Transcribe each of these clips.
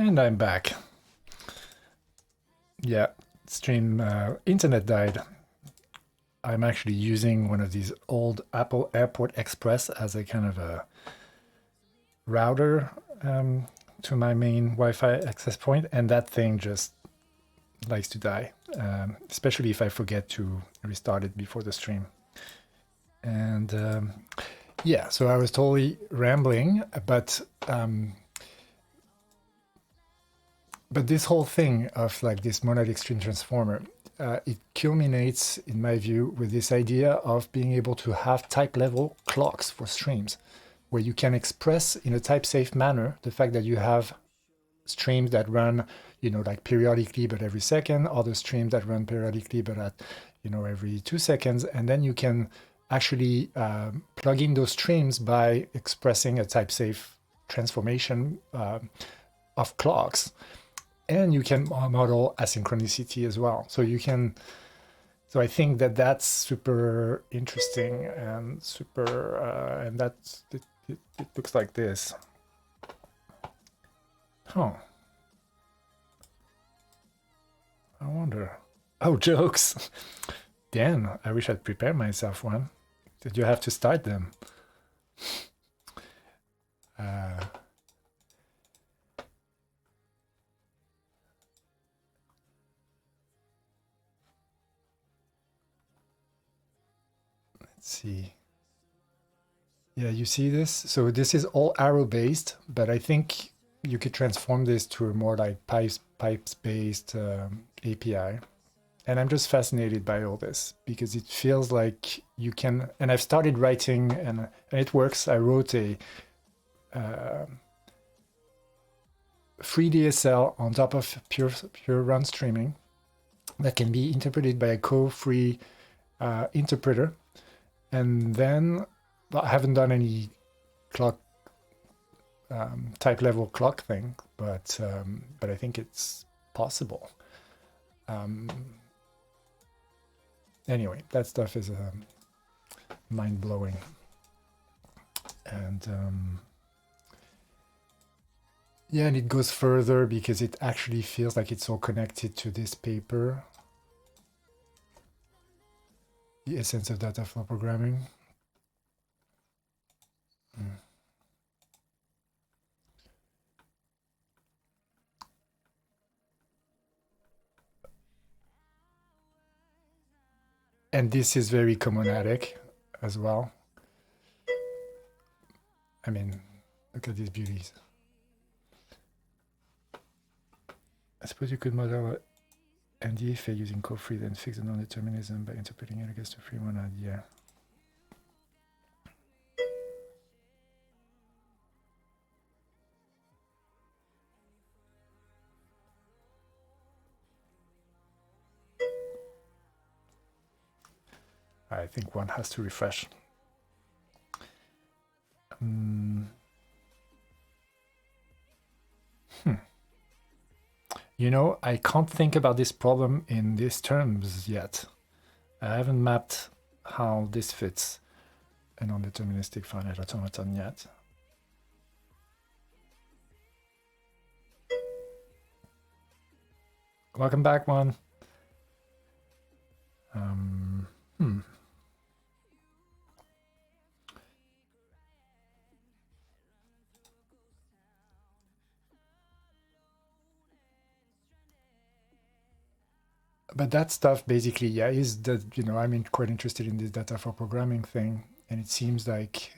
And I'm back. Yeah, stream internet died. I'm actually using one of these old Apple Airport Express as a kind of a router to my main Wi-Fi access point, and that thing just likes to die, especially if I forget to restart it before the stream. And yeah, so I was totally rambling, but this whole thing of like this monadic stream transformer, it culminates, in my view, with this idea of being able to have type level clocks for streams, where you can express in a type safe manner the fact that you have streams that run, you know, like periodically but every second, other streams that run periodically but at, you know, every 2 seconds, and then you can actually plug in those streams by expressing a type safe transformation of clocks. And you can model asynchronicity as well. So you can, so I think that that's super interesting and super, and that's, it looks like this. Huh. I wonder. Oh, jokes. Dan, I wish I'd prepared myself one. Did you have to start them? See. Yeah, you see this? So this is all arrow based, but I think you could transform this to a more like pipes based API. And I'm just fascinated by all this because it feels like you can, and I've started writing and it works. I wrote a free DSL on top of pure run streaming that can be interpreted by a co-free interpreter. And then I haven't done any clock type level clock thing, but I think it's possible. Anyway, that stuff is mind blowing, and yeah, and it goes further because it actually feels like it's all connected to this paper. The essence of data flow programming. And this is very comonadic as well. I mean, look at these beauties. I suppose you could model NDFA using code-free, then fix the non-determinism by interpreting it against a freeman idea. I think one has to refresh. You know, I can't think about this problem in these terms yet. I haven't mapped how this fits a non-deterministic finite automaton yet. Welcome back, one. But that stuff basically, yeah, is that, you know, I'm quite interested in this data for programming thing, and it seems like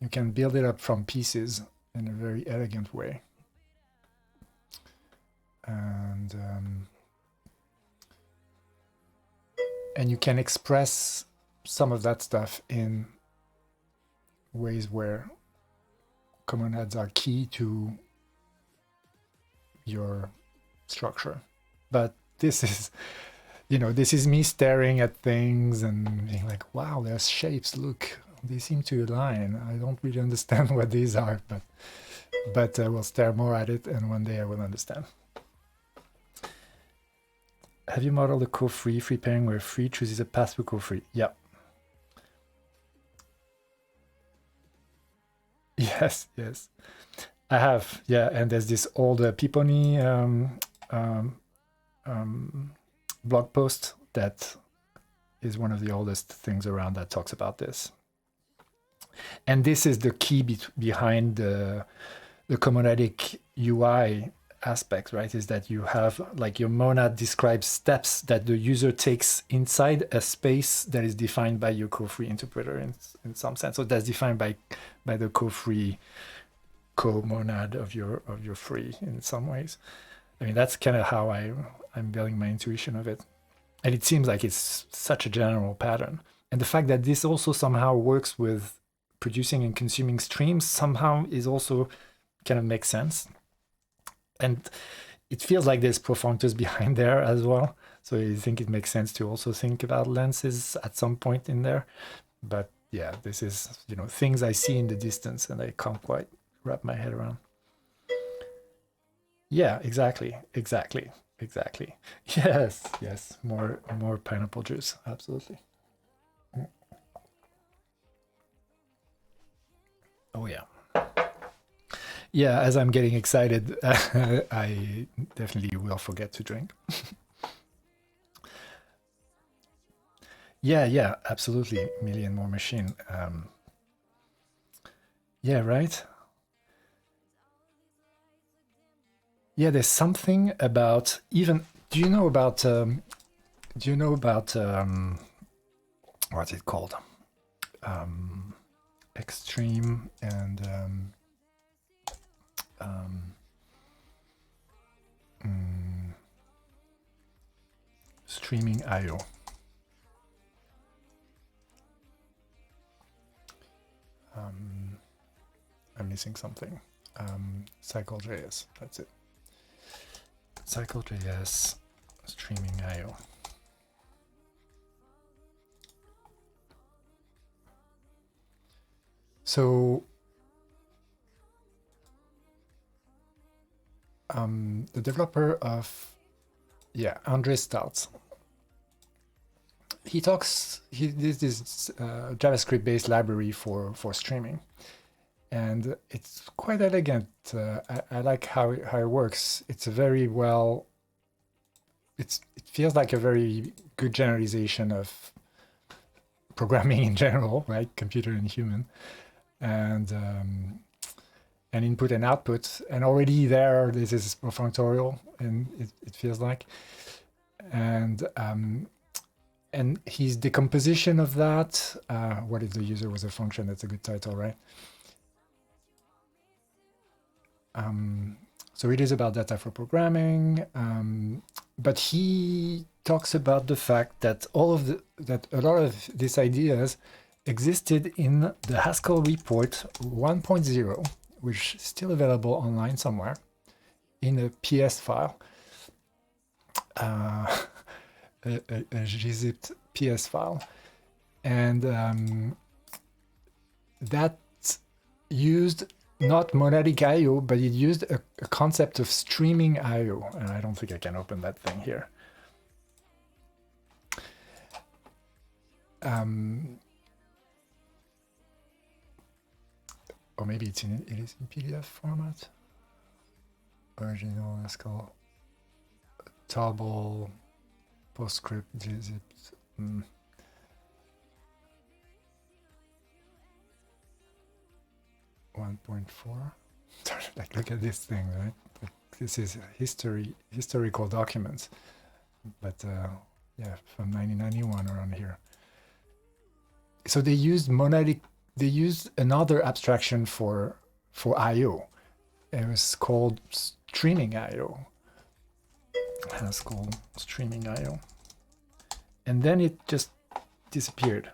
you can build it up from pieces in a very elegant way. And you can express some of that stuff in ways where comonads are key to your structure. But this is, you know, this is me staring at things and being like, wow, there's shapes, look, they seem to align. I don't really understand what these are, but I will stare more at it and one day I will understand. Have you modeled a co-free free pairing where free chooses a path to co-free? Yeah. Yes, yes. I have, yeah, and there's this old Piponi blog post that is one of the oldest things around that talks about this. And this is the key behind the comonadic UI aspect, right? Is that you have like your monad describes steps that the user takes inside a space that is defined by your co-free interpreter in some sense. So that's defined by the co-free co-monad of your free in some ways. I mean, that's kind of how I'm building my intuition of it. And it seems like it's such a general pattern. And the fact that this also somehow works with producing and consuming streams somehow is also kind of makes sense. And it feels like there's profunctors behind there as well. So I think it makes sense to also think about lenses at some point in there. But yeah, this is, things I see in the distance and I can't quite wrap my head around. Yeah, exactly. Yes, more pineapple juice, absolutely. Oh yeah. Yeah, as I'm getting excited, I definitely will forget to drink. Yeah, absolutely. Million more machine. Yeah, right. Yeah, there's something about even. Do you know about? What's it called? Extreme and streaming IO. I'm missing something. Cycle.js. That's it. Cycle.js streaming IO. So the developer of Andre Stout, he did this JavaScript-based library for streaming, and it's quite elegant. I like how it works. It's a very well. It feels like a very good generalization of programming in general, right? Computer and human, and input and output, and already this is perfunctorial, and it feels like, and his decomposition of that. What if the user was a function? That's a good title, right? So it is about data for programming, but he talks about the fact that a lot of these ideas existed in the Haskell report 1.0, which is still available online somewhere in a PS file, a gzipped PS file, and that used not monadic IO, but it used a concept of streaming IO, and I don't think I can open that thing here. Or maybe it is in PDF format. Original Haskell, table, Postscript, gzipped. 1.4. Like, look at this thing, right? Like, this is historical documents, but yeah, from 1991 around here. So they used monadic. They used another abstraction for I/O. It was called streaming I/O. Haskell streaming I/O, and then it just disappeared.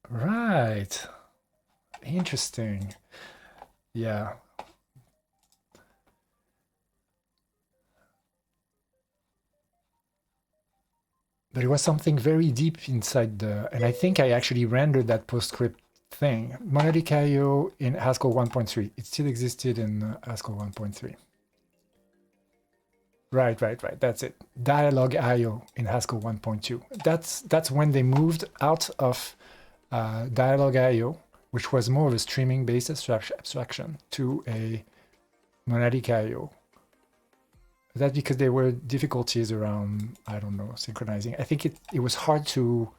Right. Interesting. Yeah. There was something very deep inside and I think I actually rendered that Postscript thing. Monadic IO in Haskell 1.3. It still existed in Haskell 1.3. Right. That's it. Dialog IO in Haskell 1.2. That's when they moved out of Dialog IO, which was more of a streaming-based abstraction, to a monadic IO. That's because there were difficulties around, I don't know, synchronizing. I think it was hard to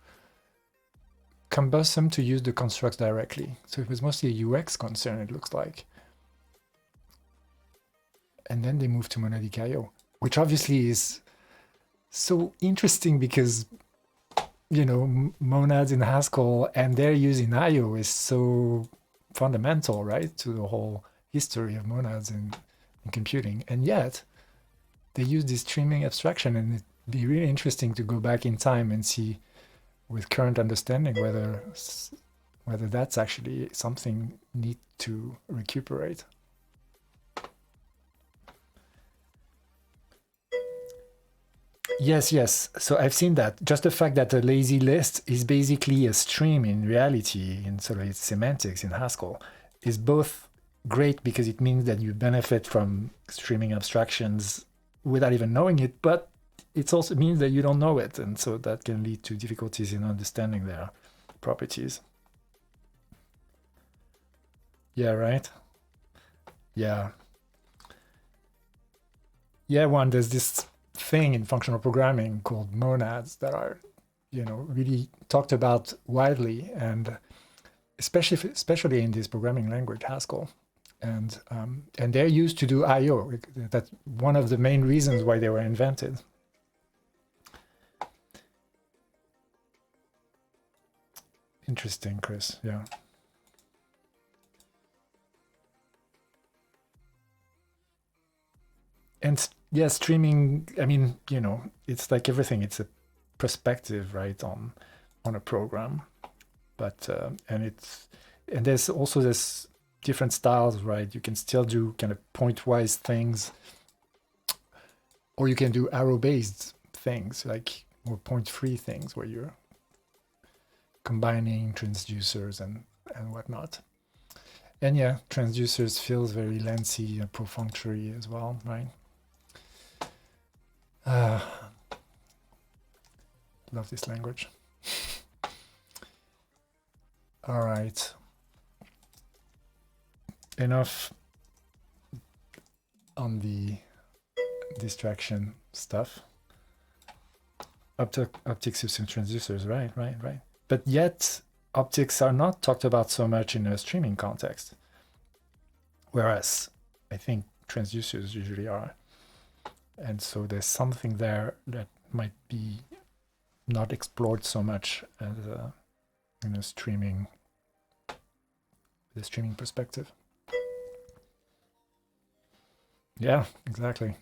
cumbersome to use the constructs directly. So it was mostly a UX concern, it looks like. And then they moved to monadic IO, which obviously is so interesting because, you know, monads in Haskell and their use in IO is so fundamental, right, to the whole history of monads in computing. And yet they use this streaming abstraction, and it'd be really interesting to go back in time and see with current understanding whether that's actually something neat to recuperate. Yes. So I've seen that. Just the fact that a lazy list is basically a stream in reality, in sort of its semantics in Haskell, is both great because it means that you benefit from streaming abstractions without even knowing it, but it also means that you don't know it, and so that can lead to difficulties in understanding their properties. Yeah, right? Yeah. Yeah, there's this thing in functional programming called monads that are, you know, really talked about widely, and especially in this programming language Haskell, and they're used to do I/O. That's one of the main reasons why they were invented. Interesting, Chris. Yeah. And yeah, streaming, I mean, you know, it's like everything. It's a perspective, right, on a program. But and there's also this different styles, right? You can still do kind of point-wise things, or you can do arrow-based things, like more point-free things where you're combining transducers and whatnot. And yeah, transducers feels very lengthy and perfunctory as well, right? Love this language. All right. Enough on the distraction stuff. Optics using transducers, right. But yet, optics are not talked about so much in a streaming context, whereas I think transducers usually are. And so there's something there that might be not explored so much as in a streaming perspective. Yeah, exactly.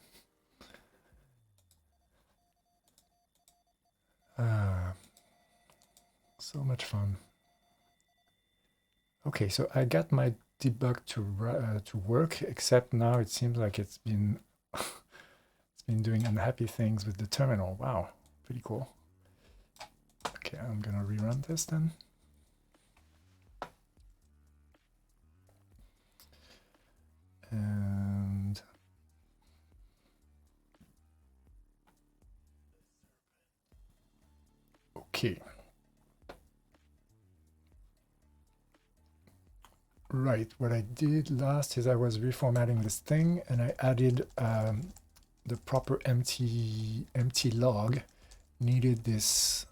So much fun. Okay, so I got my debug to work, except now it seems like it's been doing unhappy things with the terminal. Wow, pretty cool. Okay, I'm gonna rerun this then. And okay. Right, what I did last is I was reformatting this thing, and I added the proper empty log needed this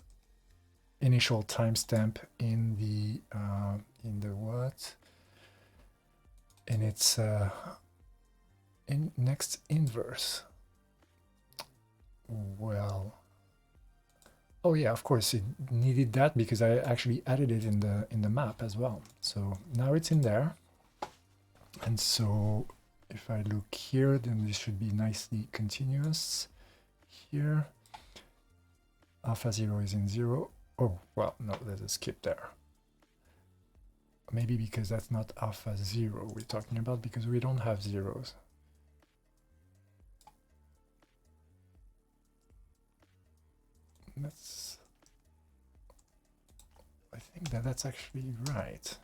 initial timestamp in the what? And it's in next inverse. Well, oh yeah, of course it needed that because I actually added it in the map as well. So now it's in there. And so if I look here, then this should be nicely continuous. Here, alpha 0 is in 0. Oh, well, no, there's a skip there. Maybe because that's not alpha 0 we're talking about, because we don't have zeros. I think that's actually right.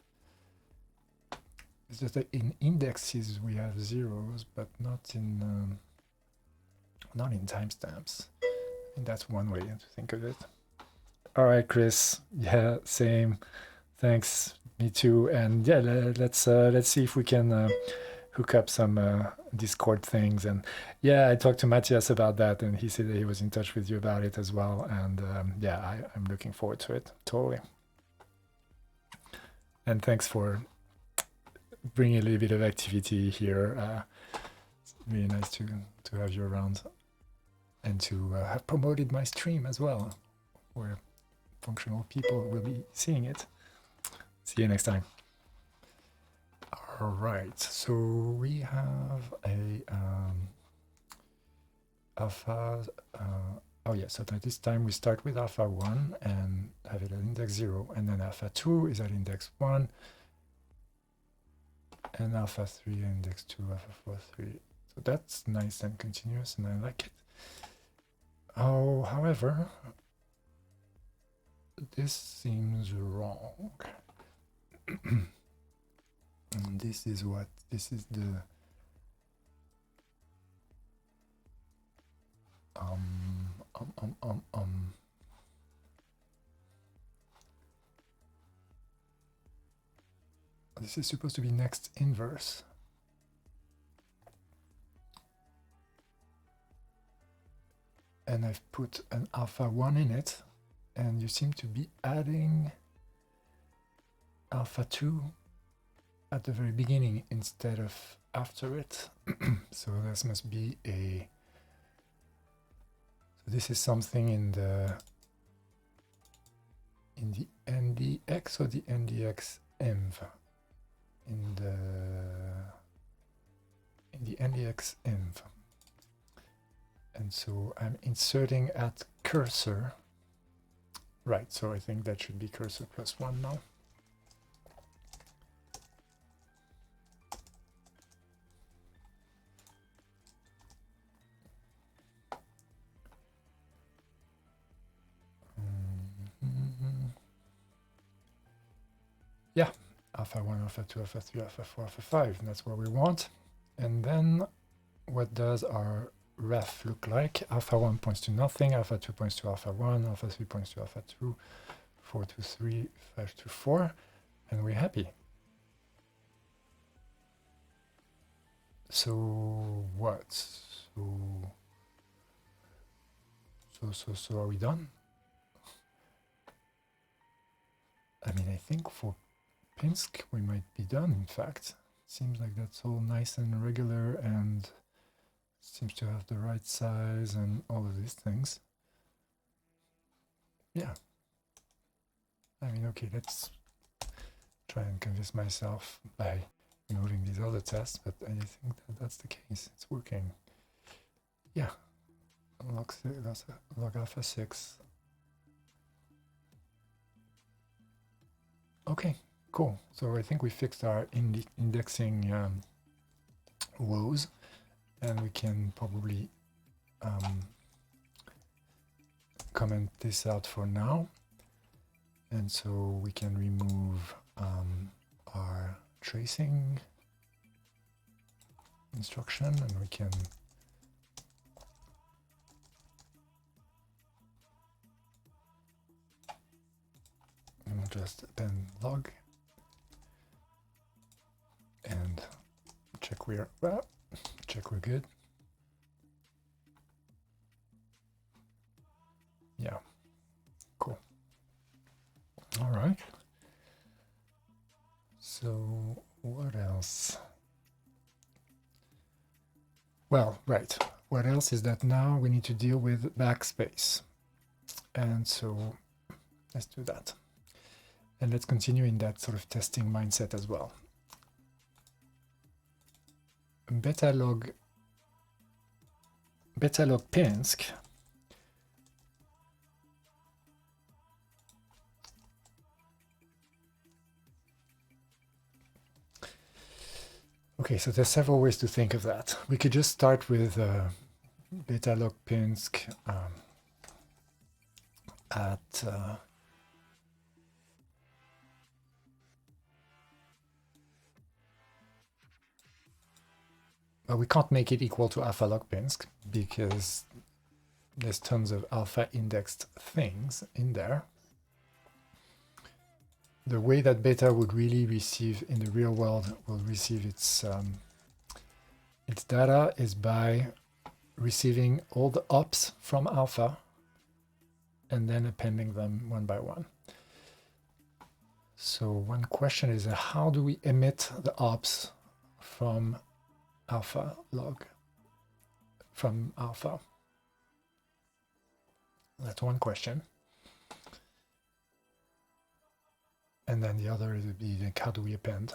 It's just that in indexes we have zeros, but not in not in timestamps. And that's one way to think of it. All right, Chris. Yeah, same. Thanks. Me too. And yeah, let's see if we can hook up some Discord things. And yeah, I talked to Matthias about that, and he said that he was in touch with you about it as well. And yeah, I'm looking forward to it. Totally. And thanks for bringing a little bit of activity here. It's really nice to have you around and to have promoted my stream as well, where functional people will be seeing it. See you next time. All right, so we have a alpha. Oh yeah, so this time we start with alpha 1 and have it at index 0, and then alpha 2 is at index 1, and alpha 3 index 2, alpha 4, 3. So that's nice and continuous, and I like it. Oh, however, this seems wrong. And this is the this is supposed to be next inverse. And I've put an alpha 1 in it, and you seem to be adding alpha 2 at the very beginning instead of after it. So this must be a... So this is something in the NDX or the NDX-env? In the NDX-env. And so I'm inserting at cursor. Right, so I think that should be cursor plus 1 now. Yeah, alpha 1, alpha 2, alpha 3, alpha 4, alpha 5, and that's what we want. And then what does our ref look like? Alpha 1 points to nothing, alpha 2 points to alpha 1, alpha 3 points to alpha 2, 4 to 3, 5 to 4, and we're happy. So what? So are we done? I mean, I think for Pinsk we might be done, in fact. Seems like that's all nice and regular and seems to have the right size and all of these things. Yeah. I mean, okay, let's try and convince myself by removing these other tests, but I think that that's the case. It's working. Yeah. Log alpha 6. Okay, cool. So I think we fixed our indexing woes, and we can probably comment this out for now. And so we can remove our tracing instruction, and we can just append log and check we're good. Yeah, cool. All right. So what else? Well, right. What else is that now we need to deal with backspace. And so let's do that. And let's continue in that sort of testing mindset as well. Betalog Pinsk Okay, so there's several ways to think of that. We could just start with Betalog Pinsk at we can't make it equal to alpha log Pinsk because there's tons of alpha indexed things in there. The way that beta would really receive in the real world will receive its data is by receiving all the ops from alpha and then appending them one by one. So one question is, how do we emit the ops from alpha log? From alpha? That's one question. And then the other would be, like, how do we append?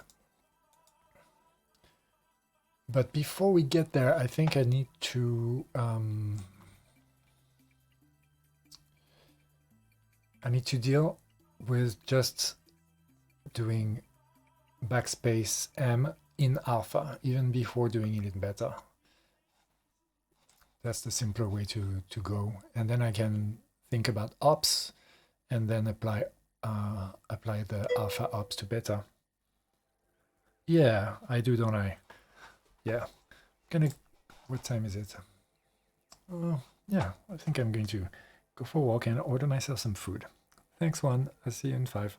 But before we get there, I think I need to deal with just doing backspace M in alpha, even before doing it in beta. That's the simpler way to go. And then I can think about ops and then apply the alpha ops to beta. Yeah, I do, don't I? Yeah. What time is it? Yeah, I think I'm going to go for a walk and order myself some food. Thanks, Juan. I'll see you in 5.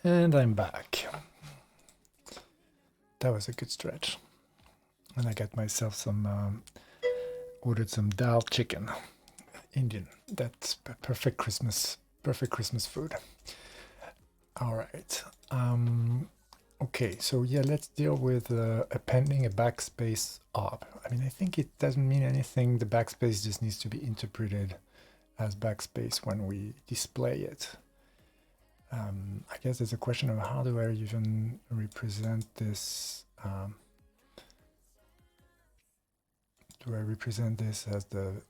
And I'm back. That was a good stretch. And I got myself some, ordered some dal chicken, Indian. That's perfect Christmas Perfect Christmas food. All right. Okay, so yeah, let's deal with appending a backspace op. I mean, I think it doesn't mean anything. The backspace just needs to be interpreted as backspace when we display it. I guess there's a question of how do I even represent this? Do I represent this as the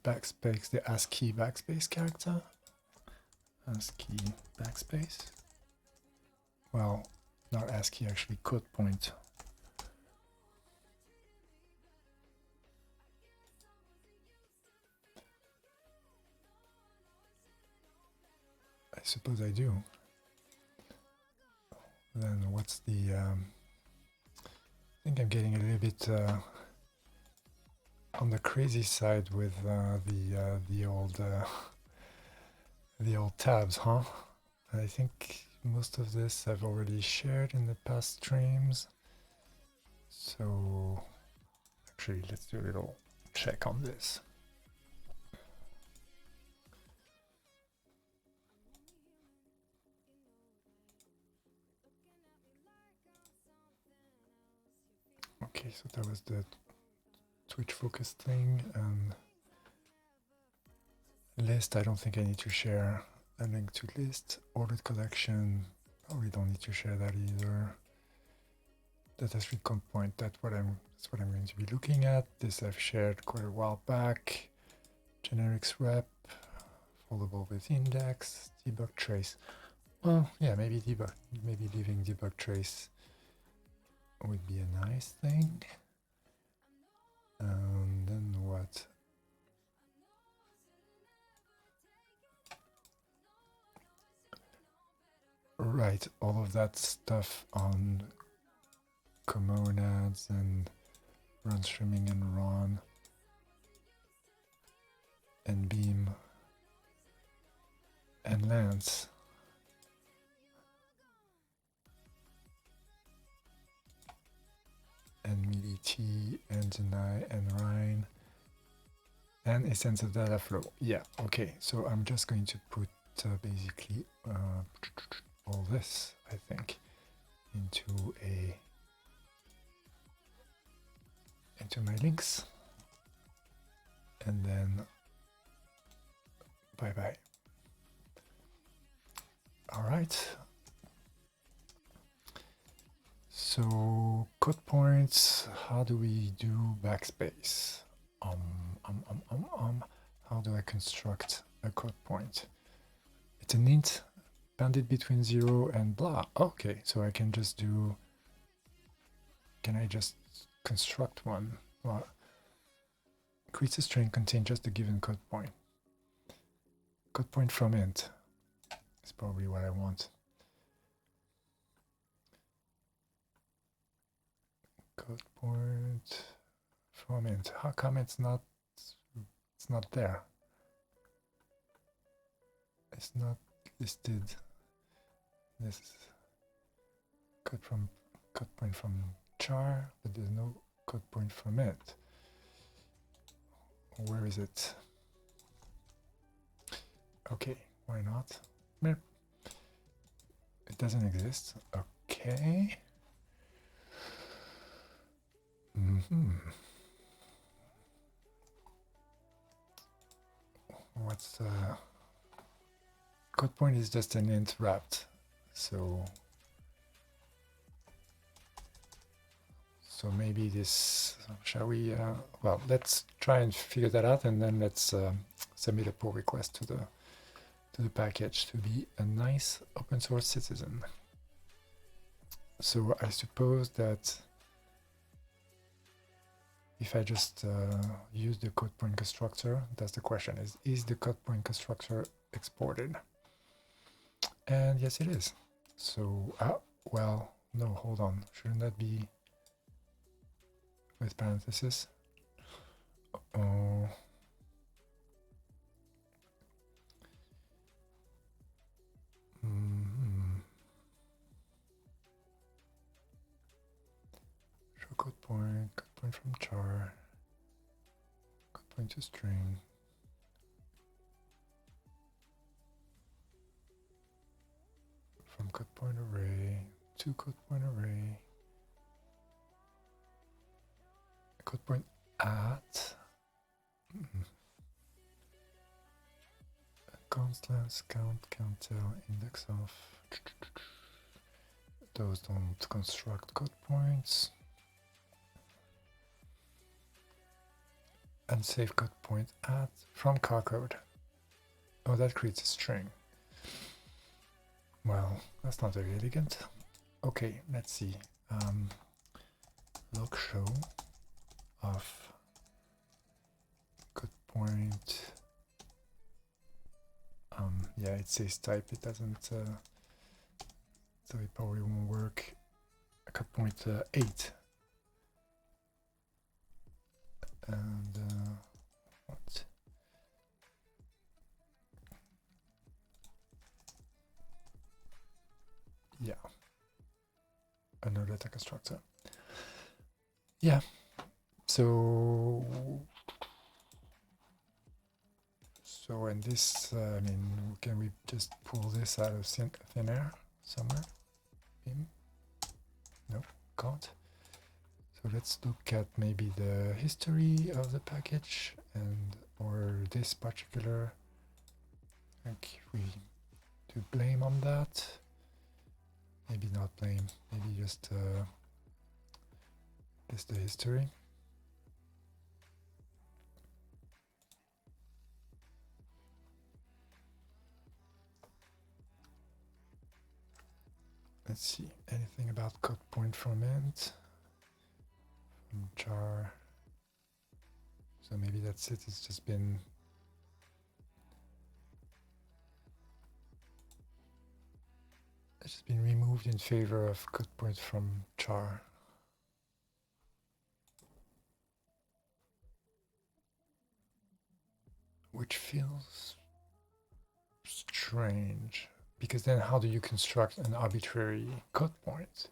backspace, the ASCII backspace character? ASCII backspace? Well, not ASCII, actually, code point. I suppose I do. Then what's the... I think I'm getting a little bit on the crazy side with the old tabs, huh? I think most of this I've already shared in the past streams. So actually, let's do a little check on this. Okay, so that was the Twitch focus thing, and list. I don't think I need to share a link to list. Ordered collection, probably don't need to share that either. Data stream code point, that's what I'm going to be looking at. This I've shared quite a while back. Generics rep, foldable with index, debug trace. Well, yeah, maybe leaving debug trace would be a nice thing. And then what? Right, all of that stuff on comonads and run streaming and run and beam and lens. And MIDI and deny and Rhine and a sense of data flow. Yeah, okay, so I'm just going to put basically all this, I think, into my links, and then bye bye. All right. So code points. How do we do backspace? How do I construct a code point? It's an int bounded between 0 and blah. Okay, so I can just do. Can I just construct one? Well, creates a string contain just a given code point. Code point from int is probably what I want. Code point from int. How come it's not there? It's not listed. This code point from char, but there's no code point from it. Where is it? Okay, why not? It doesn't exist. Okay. What's code point is just an int wrapped, so maybe this, shall we well, let's try and figure that out, and then let's submit a pull request to the package to be a nice open source citizen. So I suppose that if I just use the code point constructor, that's the question, is the code point constructor exported? And yes, it is. So, well, no, hold on. Shouldn't that be with parentheses? Oh. Show code point from char, code point to string. from code point array to code point array, code point at constants count countel index of. Those don't construct code points. And save code point at from car code. Oh, that creates a string. Well, that's not very elegant. Okay, let's see. Log show of code point. Yeah, it says type. It doesn't. So it probably won't work. Code point 8. And what? Yeah, another data constructor. Yeah, so in this, I mean, can we just pull this out of thin air somewhere? No, can't. So let's look at maybe the history of the package and or this particular, like we do blame on that. Maybe not blame, maybe just the history. Let's see, anything about code point from int, from char. So maybe that's it, it's just been removed in favor of code point from char. Which feels strange, because then how do you construct an arbitrary code point?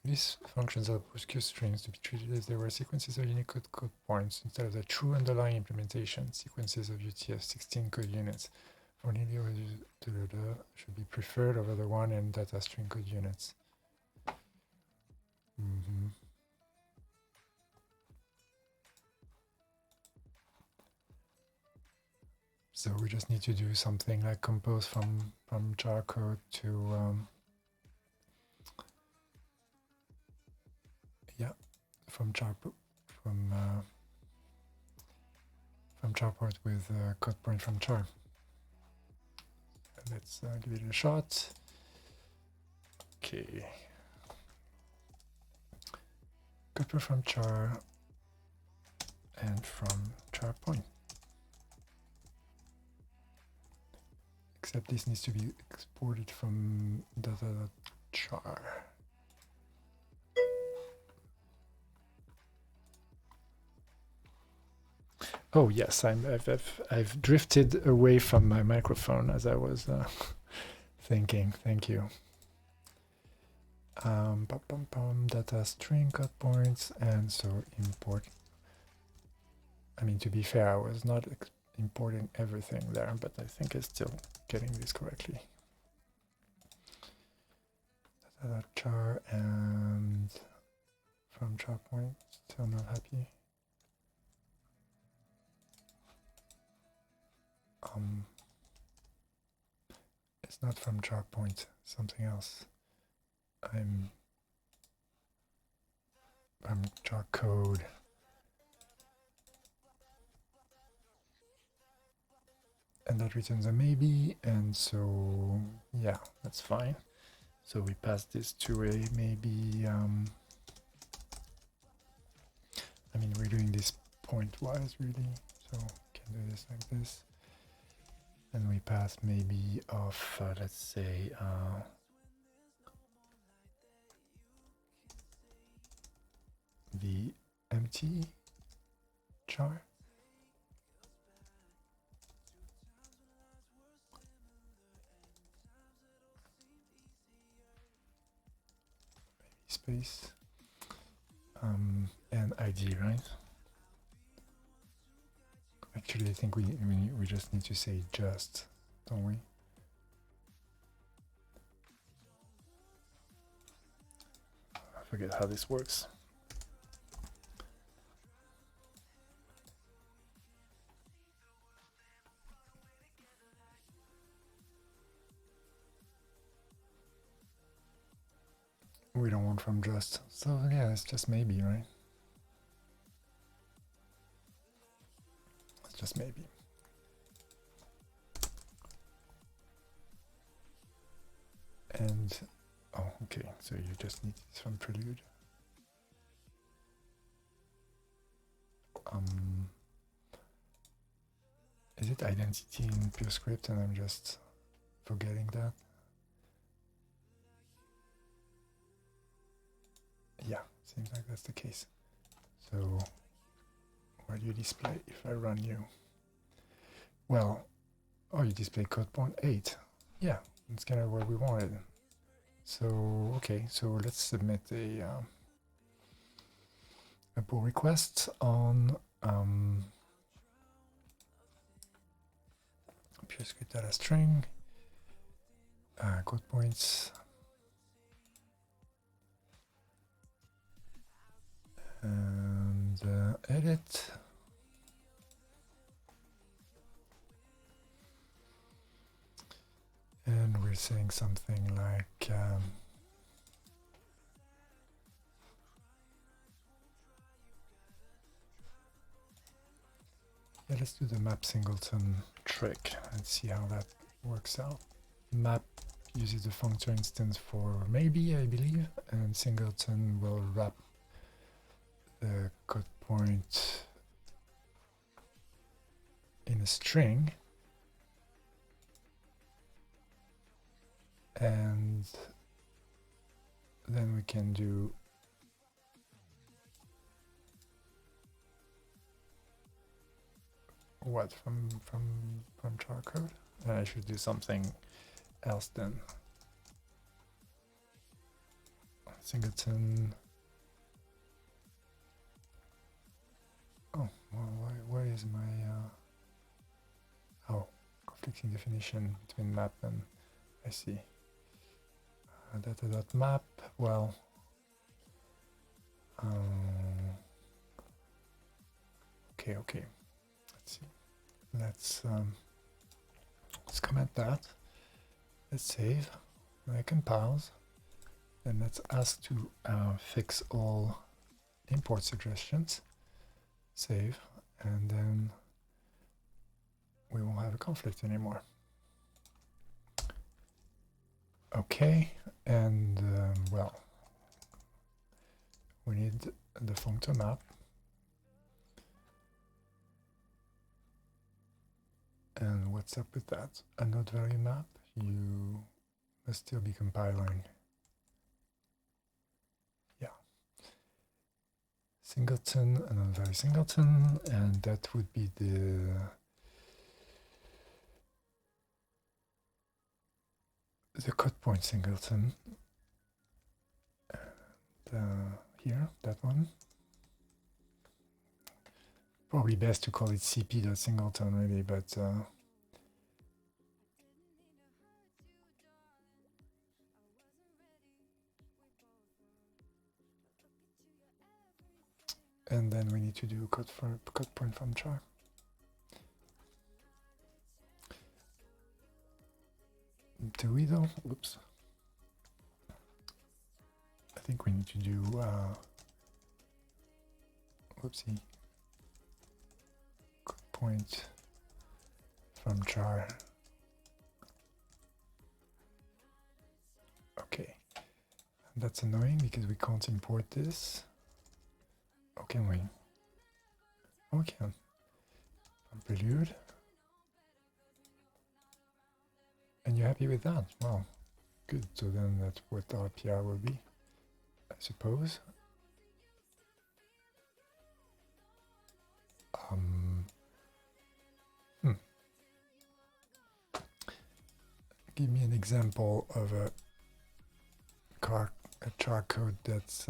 These functions are obscure strings to be treated as they were sequences of Unicode code points instead of the true underlying implementation sequences of UTF-16 code units. For linear should be preferred over the one and data string code units. So we just need to do something like compose from jar code to from jar port with code point from char. Let's give it a shot. Okay. Code point from char and from char point. Except this needs to be exported from data.char. Oh yes, I've drifted away from my microphone as I was thinking. Thank you. Data string code points, and so import. I mean, to be fair, I was not importing everything there, but I think I'm still getting this correctly. Data.char and from char point, still not happy. It's not from char point, something else. I'm from char code. And that returns a maybe, and so yeah, that's fine. So we pass this to a maybe. I mean, we're doing this point-wise really, so we can do this like this. And we pass maybe of, let's say, the empty char. Maybe space. And ID, right? Actually, I think we just need to say just, don't we? forget how this works. We don't want from just, so yeah, it's just maybe, right? It's just maybe. And, oh, okay, so you just need this from prelude. Is it identity in Purescript and I'm just forgetting that? Yeah, seems like that's the case. So where do you display if I run you? Well, oh, you display code point 8. Yeah, that's kind of what we wanted. So, okay, so let's submit a pull request on Purescript data string, code points, and edit. And we're saying something like yeah, let's do the map singleton trick and see how that works out. Map uses the functor instance for maybe, I believe, and singleton will wrap the code point in a string, and then we can do what from char code. I should do something else then. Singleton. Oh, well, why is my oh, conflicting definition between map and I see data.map. Well, okay, let's see. Let's comment that. Let's save. I compile, and let's ask to fix all import suggestions. Save, and then we won't have a conflict anymore. Okay, and well, we need the functor map. And what's up with that? A node value map? You must still be compiling. Yeah. Singleton, a node value singleton, and that would be the code point singleton. And, here, that one. Probably best to call it cp.singleton really, but and then we need to do code point from char. Do we though? Oops. I think we need to do whoopsie. Code point from char. Okay. That's annoying because we can't import this. Oh, can we? Oh, we can. From prelude. And you're happy with that? Well, good. So then that's what our PR will be, I suppose. Give me an example of a char code that's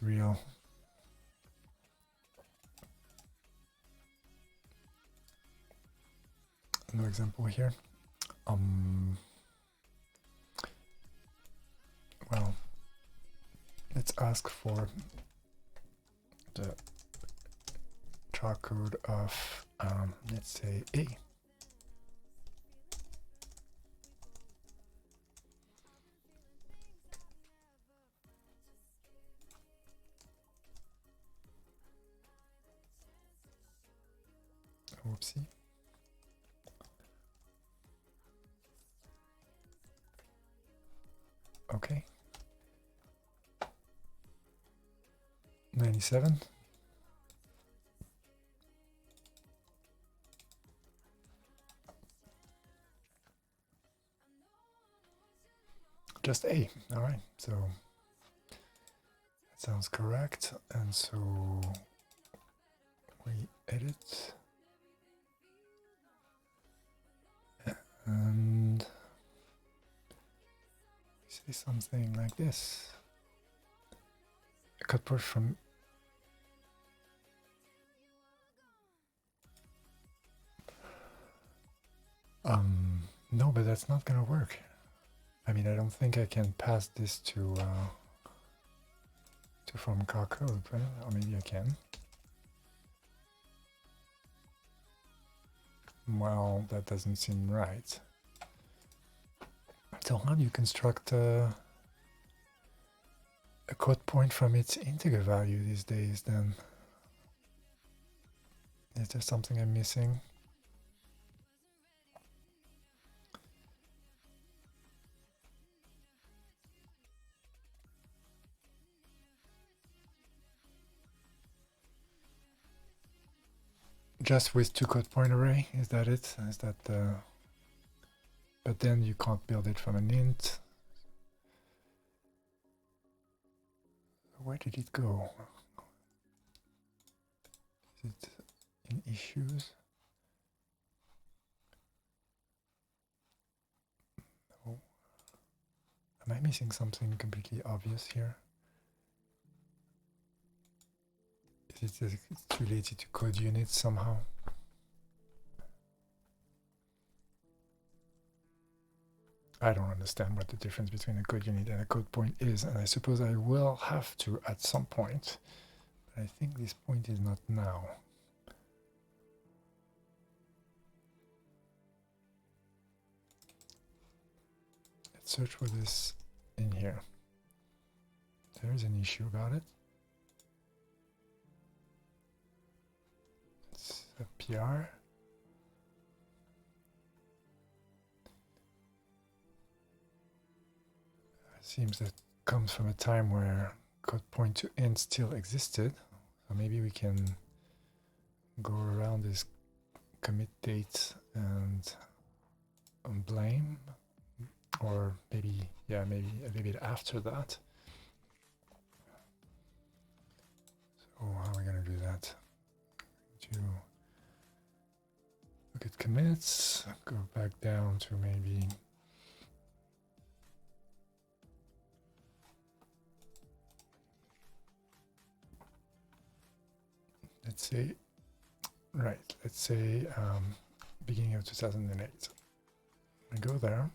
real. No example here. let's ask for the char code of, let's say A. Whoopsie. Okay. 97. Just A. All right. So that sounds correct. And so we edit. And we say something like this. A cut push from no, but that's not gonna work. I mean, I don't think I can pass this to from car code, right? Or maybe I can. Well, that doesn't seem right. So how do you construct a quote point from its integer value these days then? Is there something I'm missing? Just with two quote point array, is that it? Is that the... But then you can't build it from an int. Where did it go? Is it in issues? No. Am I missing something completely obvious here? Is it related to code units somehow? I don't understand what the difference between a code unit and a code point is, and I suppose I will have to at some point, but I think this point is not now. Let's search for this in here. There is an issue about it. It's a PR. Seems that comes from a time where code point to int still existed. So maybe we can go around this commit date and blame, or maybe, yeah, maybe a little bit after that. So how are we going to do that? To look at commits, go back down to maybe let's say, right, let's say beginning of 2008. I go there.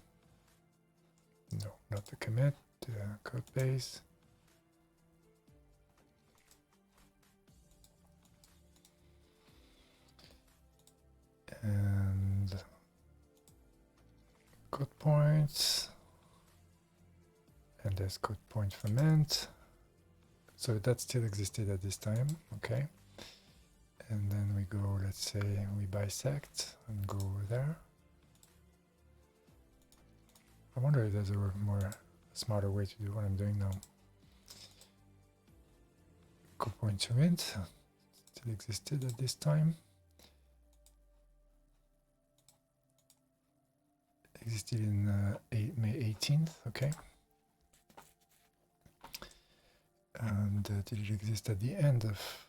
No, not the commit, the code base. And code points. And there's code point ferment. So that still existed at this time, okay. And then we go, let's say we bisect and go over there. I wonder if there's a more smarter way to do what I'm doing now. Code point to int still existed at this time. Existed in May 18th, okay. And did it exist at the end of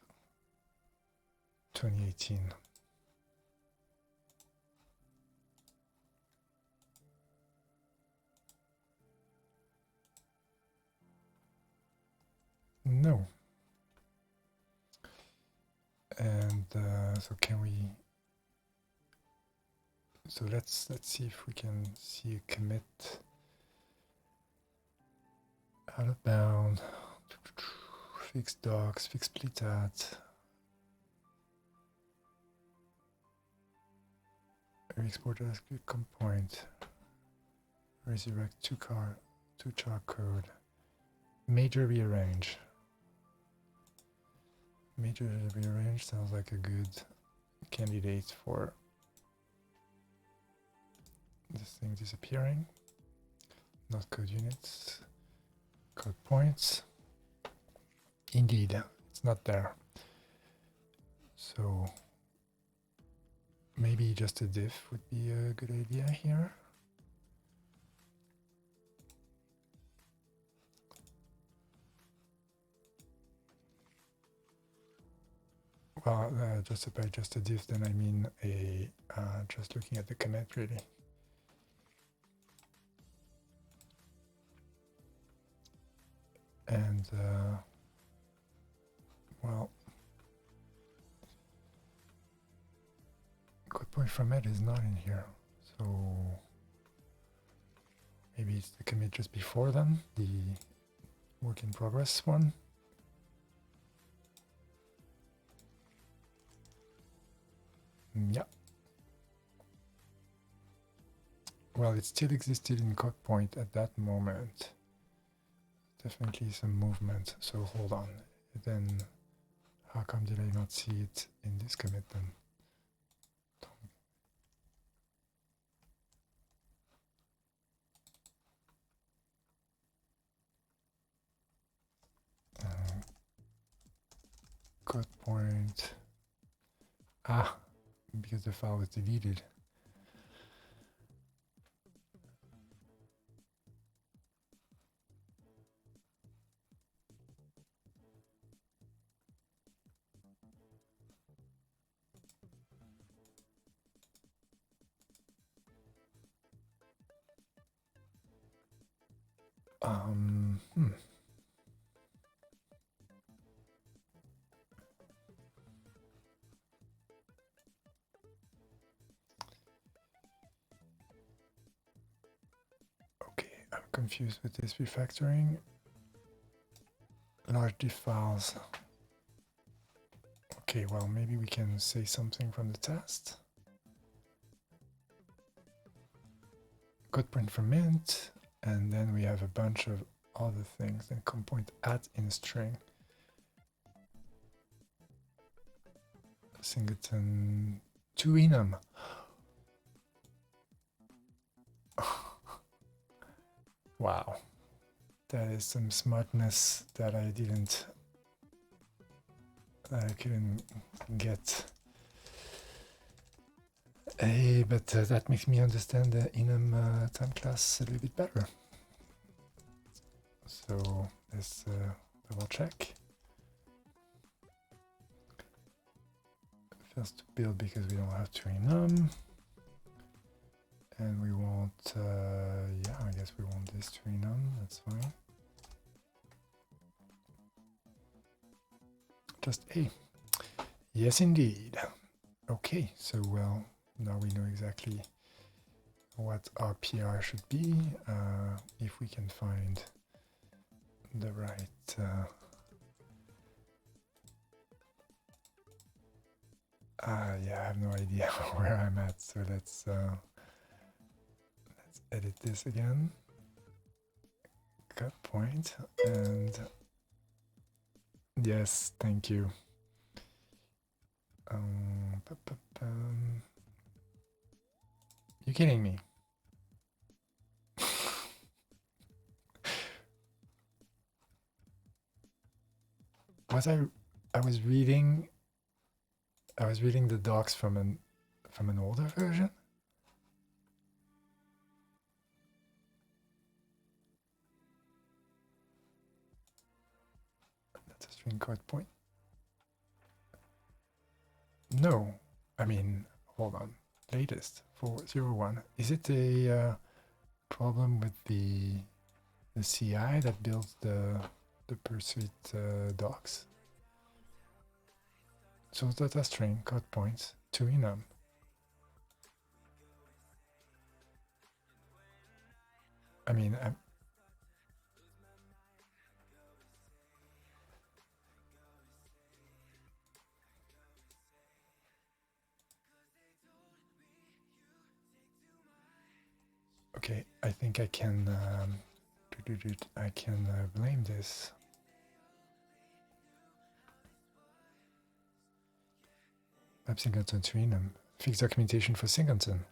2018? No. And so can we? So let's see if we can see a commit out of bound. fix docs, fix split at, export as com point, resurrect two char code, major rearrange. Major rearrange sounds like a good candidate for this thing disappearing. Not code units, code points. Indeed, it's not there. So maybe just a diff would be a good idea here. Well, just a diff, then I mean a just looking at the commit really. And well, code point from it is not in here, so maybe it's the commit just before then, the work in progress one. Yeah. Well, it still existed in code point at that moment. Definitely some movement. So hold on. Then how come did I not see it in this commit then? Code point. Ah, because the file was deleted. Okay, I'm confused with this refactoring. Large diff files. Okay, well, maybe we can say something from the test. Code point from int, and then we have a bunch of other things. Then com point at in a string. Singleton to enum. Wow, that is some smartness that I couldn't get. Hey, but that makes me understand the enum time class a little bit better. So let's double check. First build because we don't have to enum. And we want, yeah, I guess we want this to enum, that's fine. Just A. Yes, indeed. Okay, so well, now we know exactly what our PR should be, if we can find the right yeah, I have no idea where I'm at, so let's edit this again. Cut point, and yes, thank you. You're kidding me. I was reading the docs from an older version. That's a string code point. No, I mean, hold on. Latest 401. Is it a problem with the CI that builds the Pursuit docs? So data string code points to enum. I mean, Okay, I think I can blame this. Lab Singleton Tweenham. Fixed documentation for Singleton.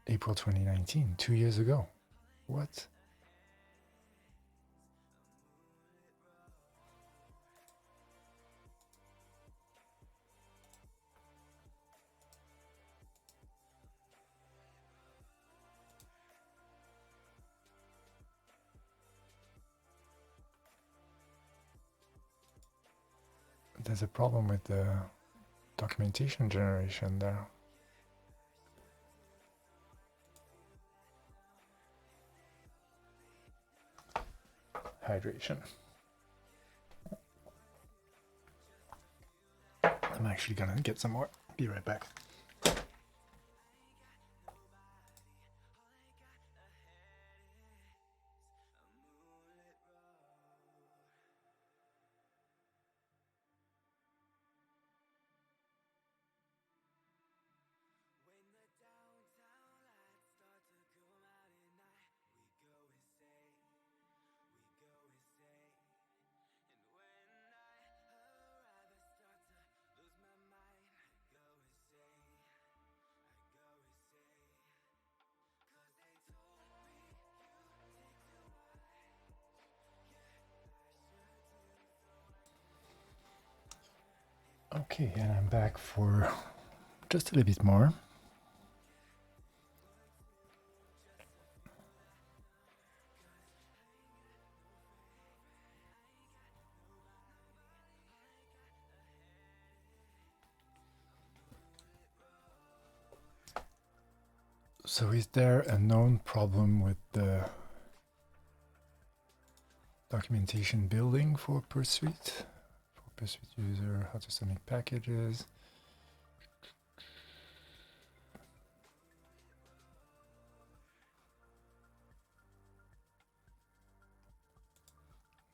April 2019, 2 years ago. What? There's a problem with the documentation generation there. Hydration. I'm actually gonna get some more. Be right back. Okay, and I'm back for just a little bit more. So is there a known problem with the documentation building for Pursuit? For Pursuit user, how to submit packages.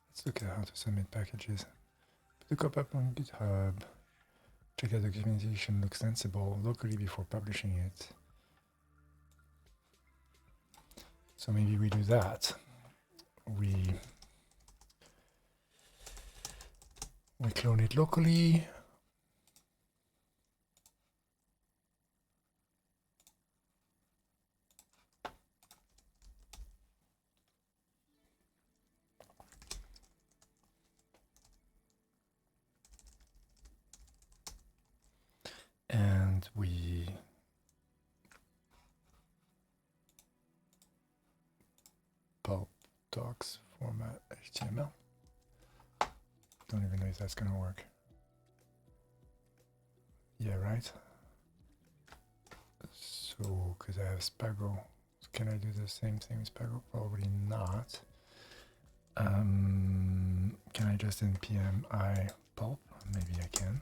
Let's look at how to submit packages. Look up on GitHub. Check out documentation looks sensible locally before publishing it. So maybe we do that. We clone it locally. And we pulp docs format HTML. Don't even know if that's gonna work. Yeah, right. So, because I have Spago, can I do the same thing with Spago? Probably not. Can I just npm I pulp? Maybe I can.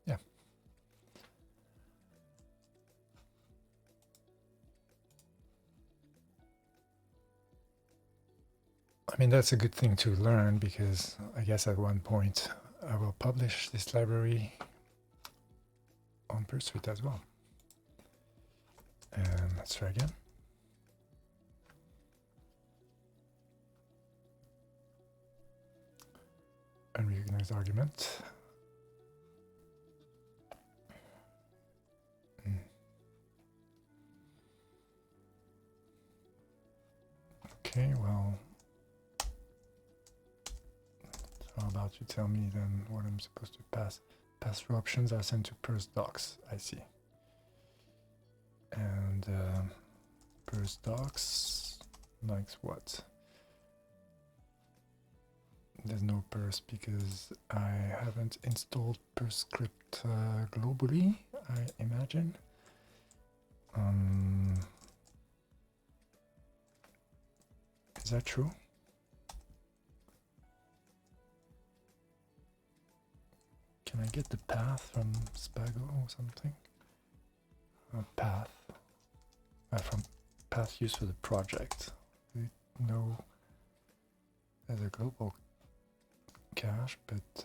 Yeah. I mean, that's a good thing to learn because I guess at one point I will publish this library on Pursuit as well. And let's try again. Unrecognized argument. Okay, well, how about you tell me then what I'm supposed to pass? Pass-through options are sent to purse docs. I see. And purse docs likes what? There's no purse because I haven't installed Purescript globally, I imagine. Is that true? I get the path from Spago or something? Path. From path used for the project. No, there's a global cache, but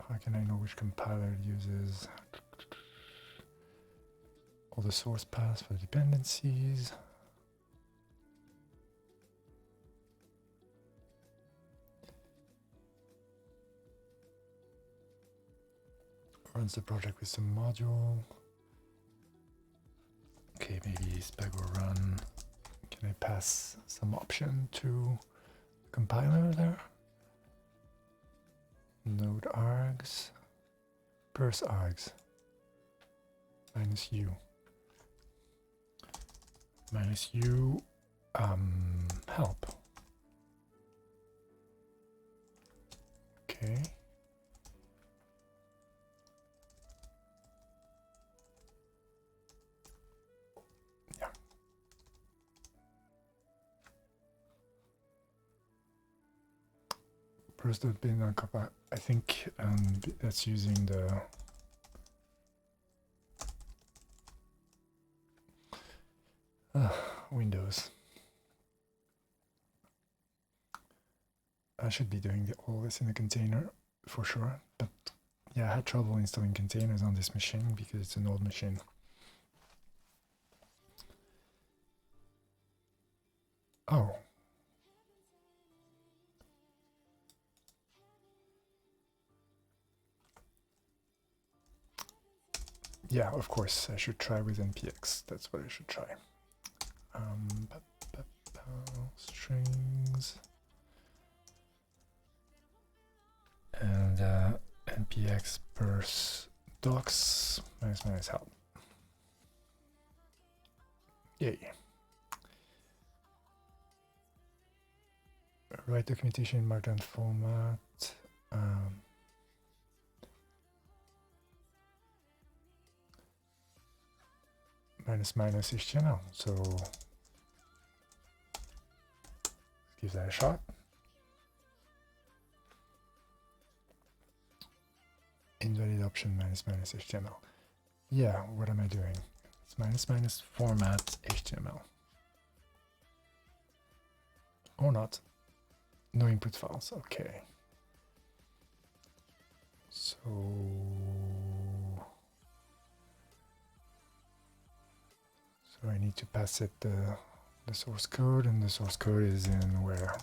how can I know which compiler it uses? All the source paths for dependencies. Runs the project with some module. Okay, maybe Spago run. Can I pass some option to the compiler there? Node args. Purs args. Minus u. Minus u. Help. Okay. Bin on copy. I think that's using the Windows. I should be doing all this in a container for sure, but yeah, I had trouble installing containers on this machine because it's an old machine. Oh. Yeah, of course, I should try with npx. That's what I should try. Strings. And npx pers docs minus help. Yay. Write documentation in Markdown format. Minus HTML. So let's give that a shot. Invalid option minus HTML. Yeah, what am I doing? It's minus format HTML. Or not. No input files. Okay. So I need to pass it the source code, and the source code is in where?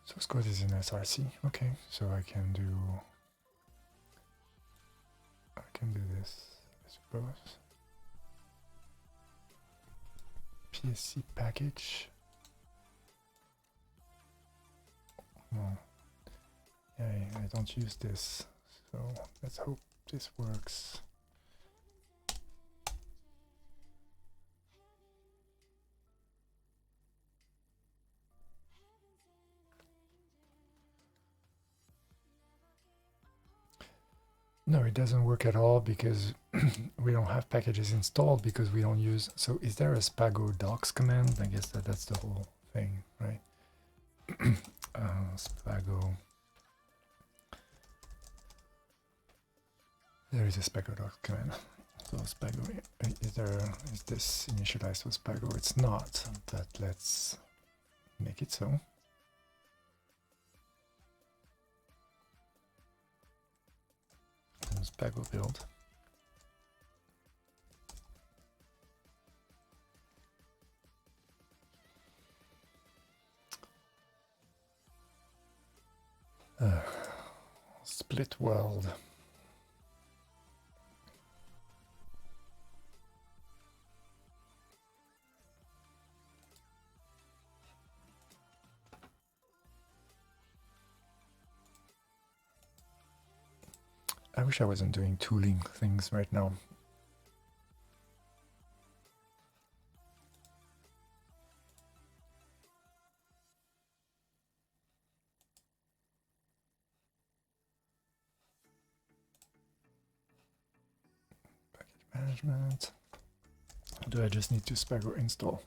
Source code is in src. Okay, so I can do this, I suppose. PSC package. No, yeah, I don't use this, so let's hope this works. No, it doesn't work at all because we don't have packages installed because we don't use. So is there a spago docs command? I guess that's the whole thing, right? Spago. There is a spago docs command. So spago, is this initialized with spago? It's not, but let's make it so. Spago build. Split world. I wish I wasn't doing tooling things right now. Package management. Do I just need to spago install?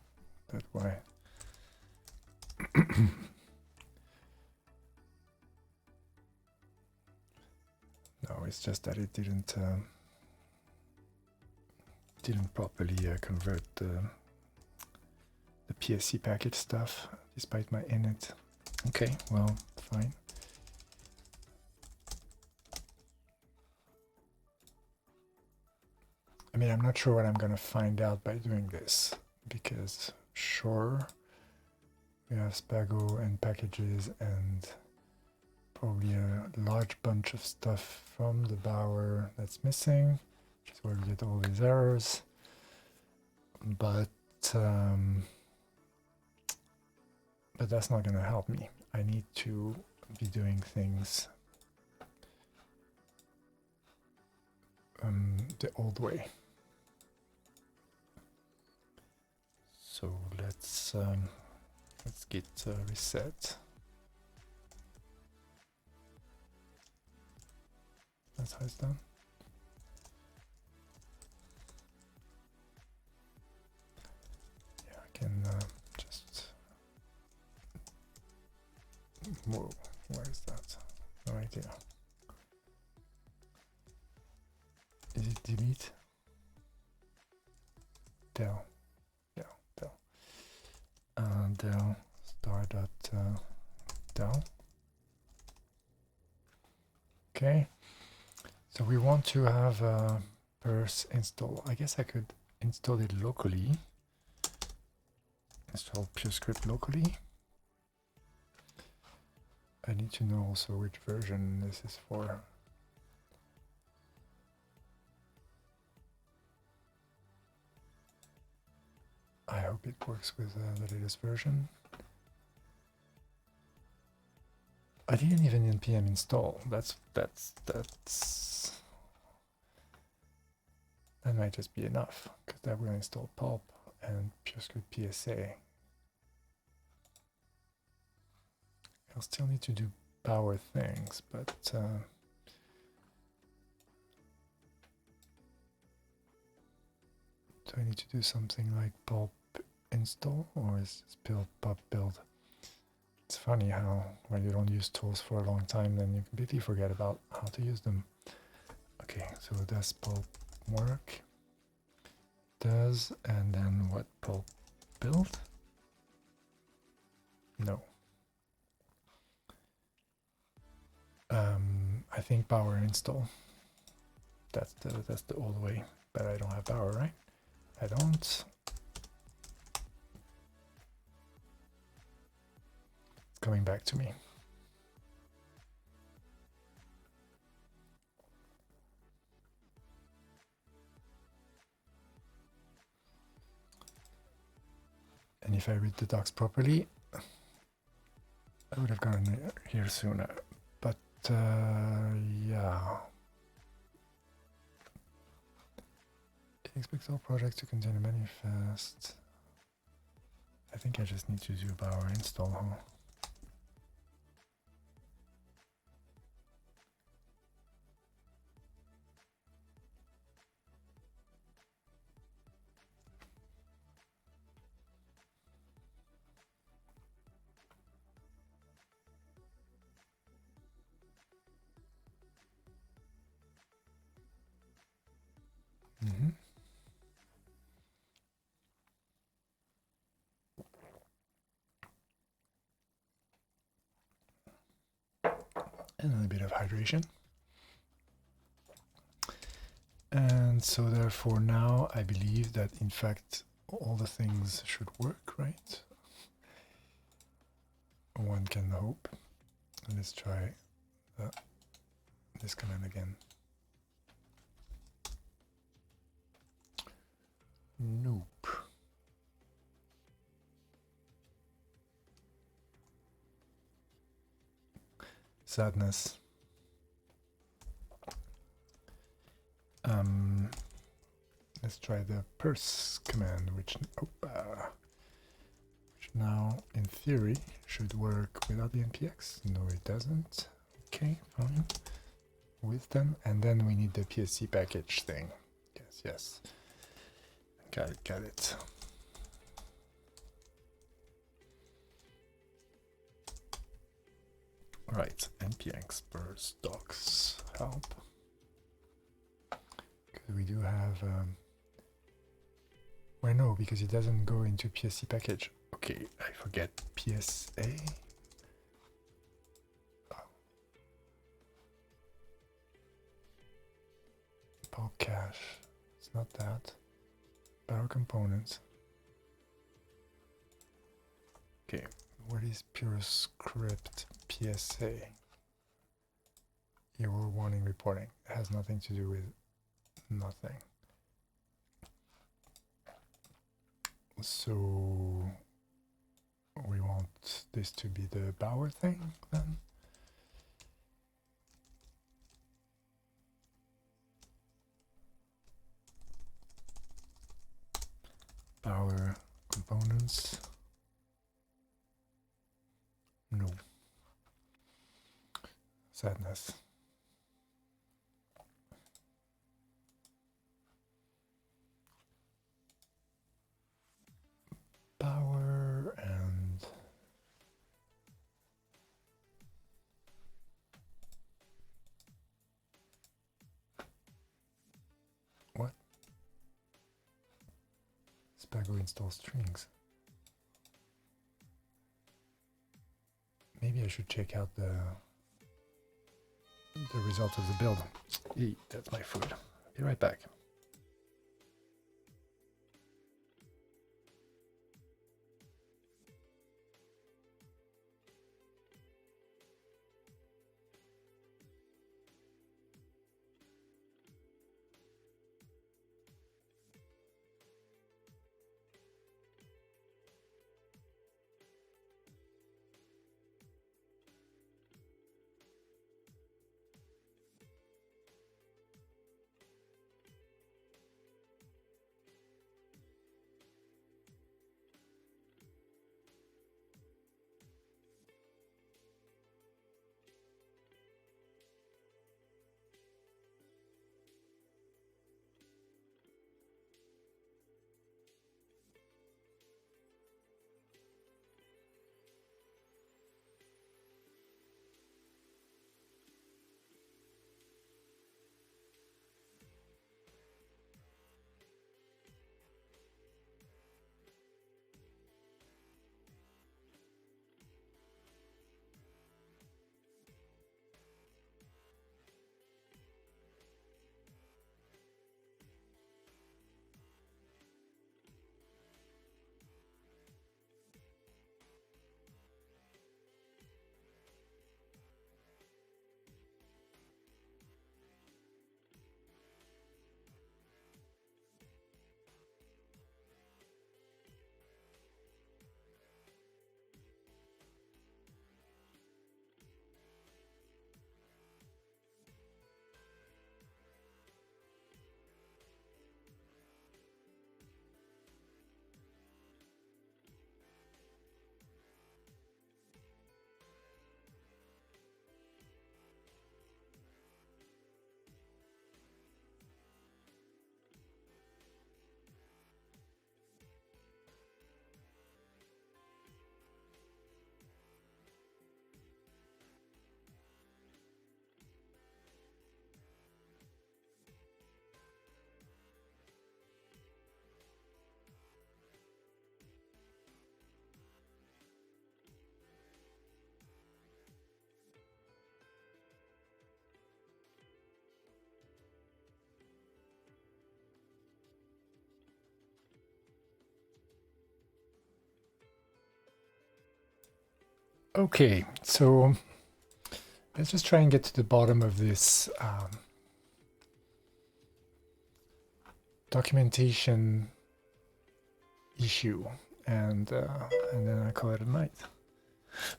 That why? it's just that it didn't properly convert the PSC package stuff, despite my init. Okay, well, fine. I mean, I'm not sure what I'm going to find out by doing this, because sure, we have Spago and packages and probably a large bunch of stuff from the Bower that's missing, which is where we get all these errors. But that's not going to help me. I need to be doing things the old way. So let's git reset. That's how it's done. Yeah, I can just. Whoa, where is that? No idea. Is it delete? Del. Yeah, del. Del star.del. Okay. So we want to have a pers install. I guess I could install it locally. Install Purescript locally. I need to know also which version this is for. I hope it works with the latest version. I didn't even npm install. That might just be enough, because that will install pulp and Purescript PSA. I'll still need to do power things, but do I need to do something like pulp install, or is this build pub build? It's funny how when you don't use tools for a long time, then you completely forget about how to use them. Okay, so does pulp work? Does, and then what pulp build? No. I think power install. That's the old way, but I don't have power, right? I don't. It's coming back to me. And if I read the docs properly, I would have gotten here sooner. But yeah. It expects all projects to contain a manifest. I think I just need to do power install, huh? And a little bit of hydration. And so therefore now I believe that in fact all the things should work, right? One can hope. Let's try this command again. Nope. Sadness. Let's try the pers command, which now in theory should work without the npx. No, it doesn't. Okay, fine. With them, and then we need the PSC package thing. Yes. Got it. Right, npx pers docs help. We do have, well, no, because it doesn't go into PSC package. Okay, I forget PSA. Power cache, it's not that. Power components. Okay, what is Purescript PSA? Error warning reporting. It has nothing to do with nothing. So we want this to be the power thing then. Power components. No. Sadness. Power and what? Spago install strings. Maybe I should check out the result of the build. Eat, that's my food. Be right back. Okay, so let's just try and get to the bottom of this documentation issue, and then I call it a night.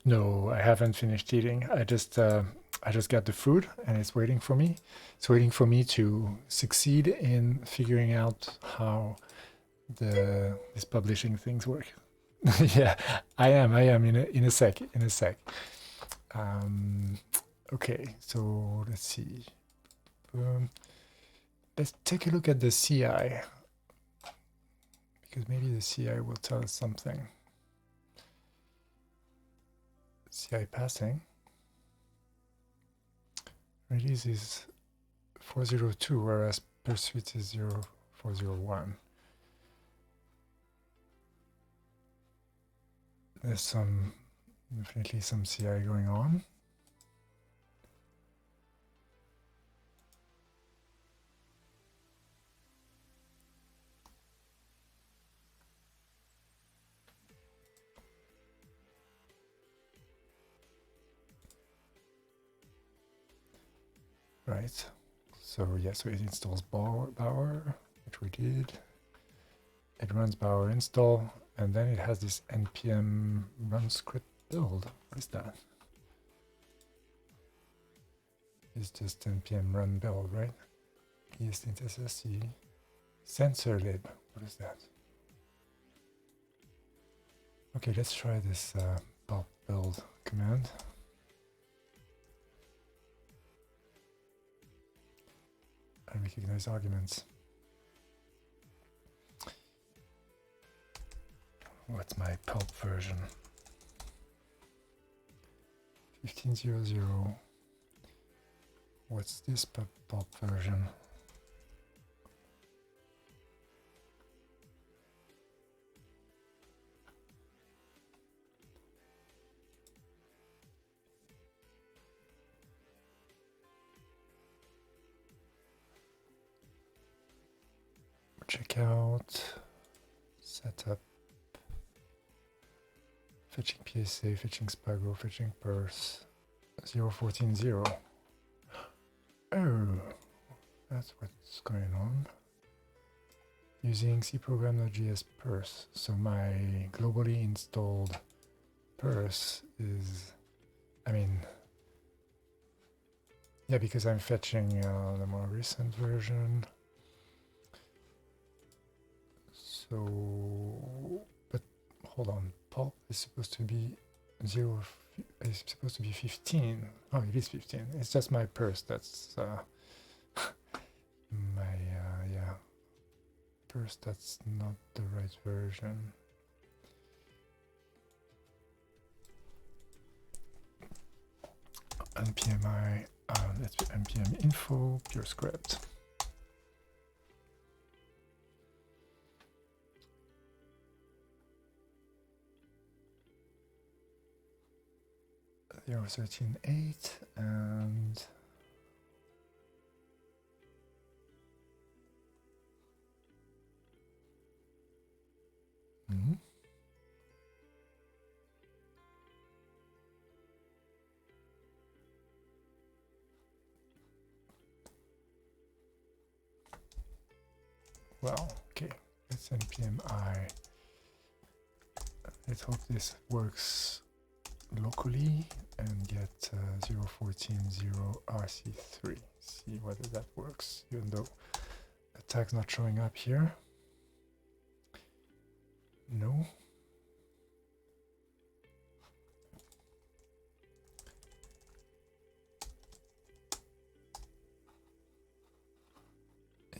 No, I haven't finished eating. I just got the food, and it's waiting for me. It's waiting for me to succeed in figuring out how these publishing things work. Yeah, I am in a sec. Okay, so let's see. Let's take a look at the CI, because maybe the CI will tell us something. CI passing. Release is 402, whereas Pursuit is 0401. There's definitely some CI going on. Right, so yeah, so it installs Bower, which we did. It runs Bower install, and then it has this npm run script build. What is that? It's just npm run build, right? ESLint SSC sensor lib. What is that? Okay, let's try this pulp build command. And recognize arguments. What's my pulp version? 1500. What's this pulp version? Checkout, setup, fetching PSA, fetching Spago, fetching purse, 0140. Oh, that's what's going on. Using cprogram.js purse. So my globally installed purse is, I mean, yeah, because I'm fetching the more recent version. So, but hold on, pulp is supposed to be 15. Oh, it is 15. It's just my purse. That's my yeah, purse. That's not the right version. npmi. Let's be npm info Purescript. There was 13.8 and well, okay, let's npm I. Let's hope this works locally and get 0140 RC3. See whether that works, even though the tag's not showing up here. No.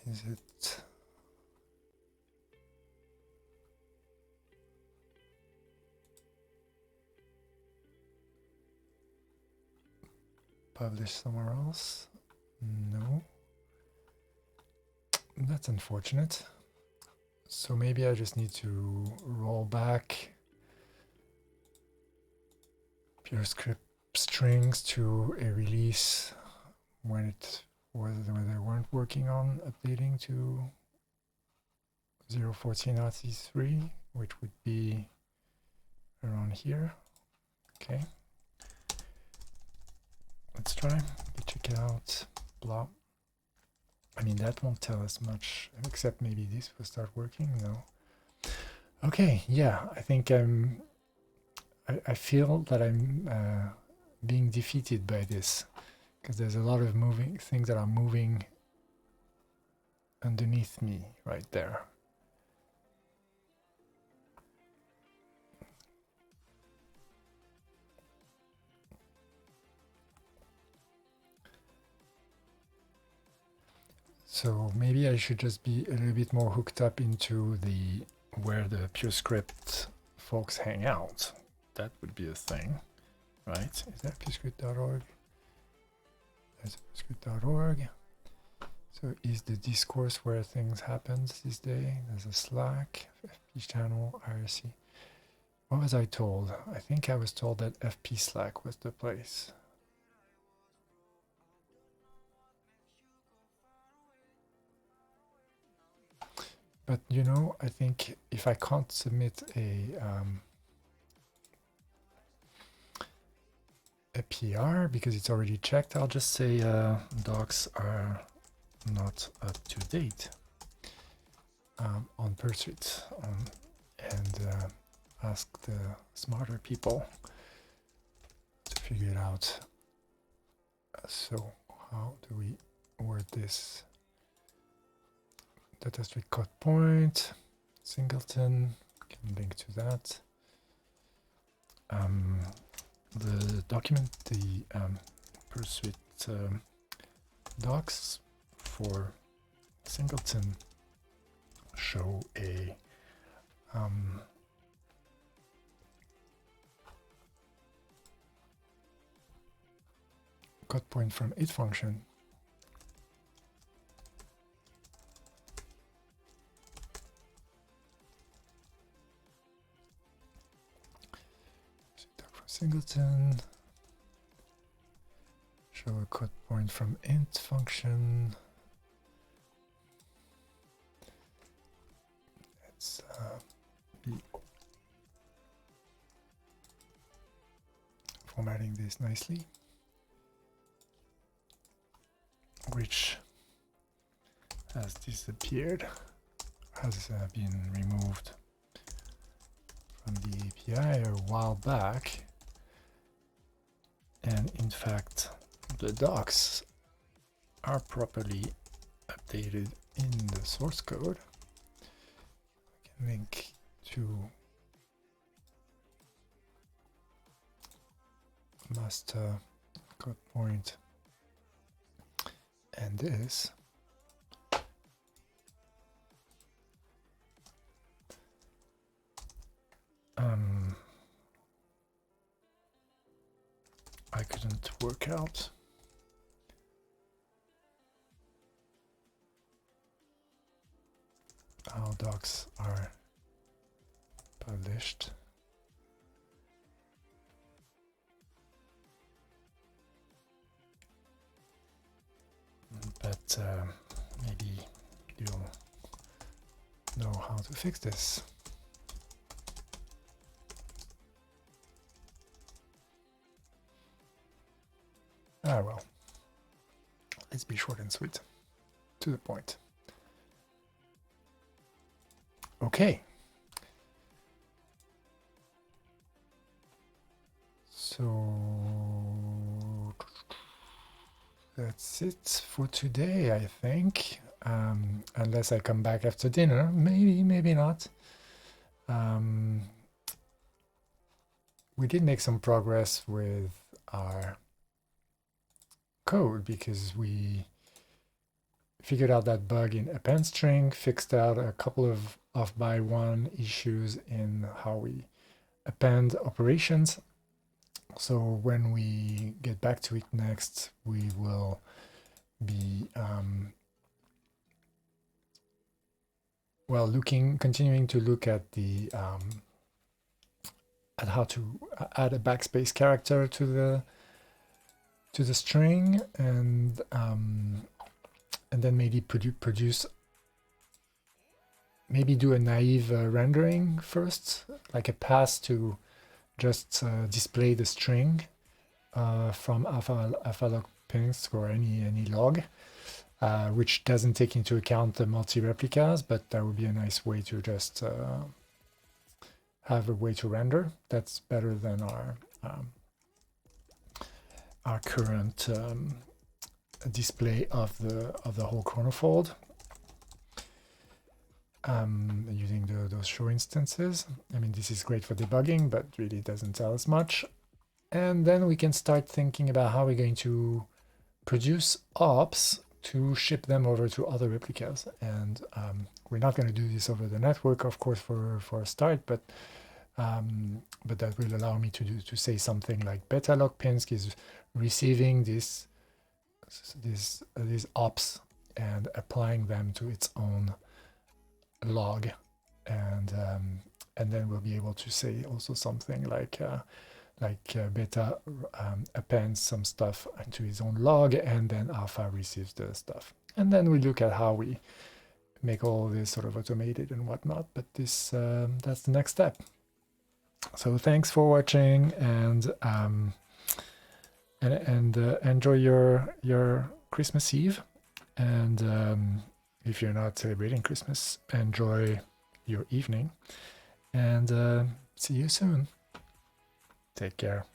Is it? Publish somewhere else? No. That's unfortunate. So maybe I just need to roll back Purescript strings to a release when they weren't working on updating to 0140 RC3, which would be around here. Okay. Let's try. Check it out. Blah. I mean, that won't tell us much, except maybe this will start working. No. Okay. Yeah, I think I feel that I'm being defeated by this, because there's a lot of moving things that are moving underneath me right there. So maybe I should just be a little bit more hooked up into where the Purescript folks hang out. That would be a thing, right? Is that purescript.org? There's purescript.org. So is the discourse where things happen this day? There's a Slack, FP channel, IRC. What was I told? I think I was told that FP Slack was the place. But you know, I think if I can't submit a PR because it's already checked, I'll just say docs are not up to date on Purescript and ask the smarter people to figure it out. So how do we word this? Data strict cut point, singleton, can link to that. The document, the Purescript docs for singleton show a cut point from it function. Singleton, show a cut point from int function. Let's be formatting this nicely, which has disappeared, has been removed from the API a while back. And in fact, the docs are properly updated in the source code. I can link to master cut point and this. I couldn't work out how docs are published. But maybe you'll know how to fix this. Ah, well, let's be short and sweet, to the point. Okay. So that's it for today, I think. Unless I come back after dinner, maybe not. We did make some progress with our code because we figured out that bug in append string, fixed out a couple of off-by-one issues in how we append operations. So when we get back to it next, we will be continuing to look at the at how to add a backspace character to the string, and then maybe do a naive rendering first, like a pass to just display the string from alpha log pinsk or any log, which doesn't take into account the multi-replicas, but that would be a nice way to just have a way to render. That's better than our current display of the whole Chronofold, using those show instances. I mean, this is great for debugging, but really doesn't tell us much. And then we can start thinking about how we're going to produce ops to ship them over to other replicas. And we're not going to do this over the network, of course, for a start, but that will allow me to say something like beta log pinsk is receiving these ops and applying them to its own log, and then we'll be able to say also something like beta appends some stuff into his own log, and then alpha receives the stuff. And then we look at how we make all this sort of automated and whatnot. But this that's the next step. So thanks for watching, and enjoy your Christmas Eve. And if you're not celebrating Christmas, enjoy your evening. And see you soon. Take care.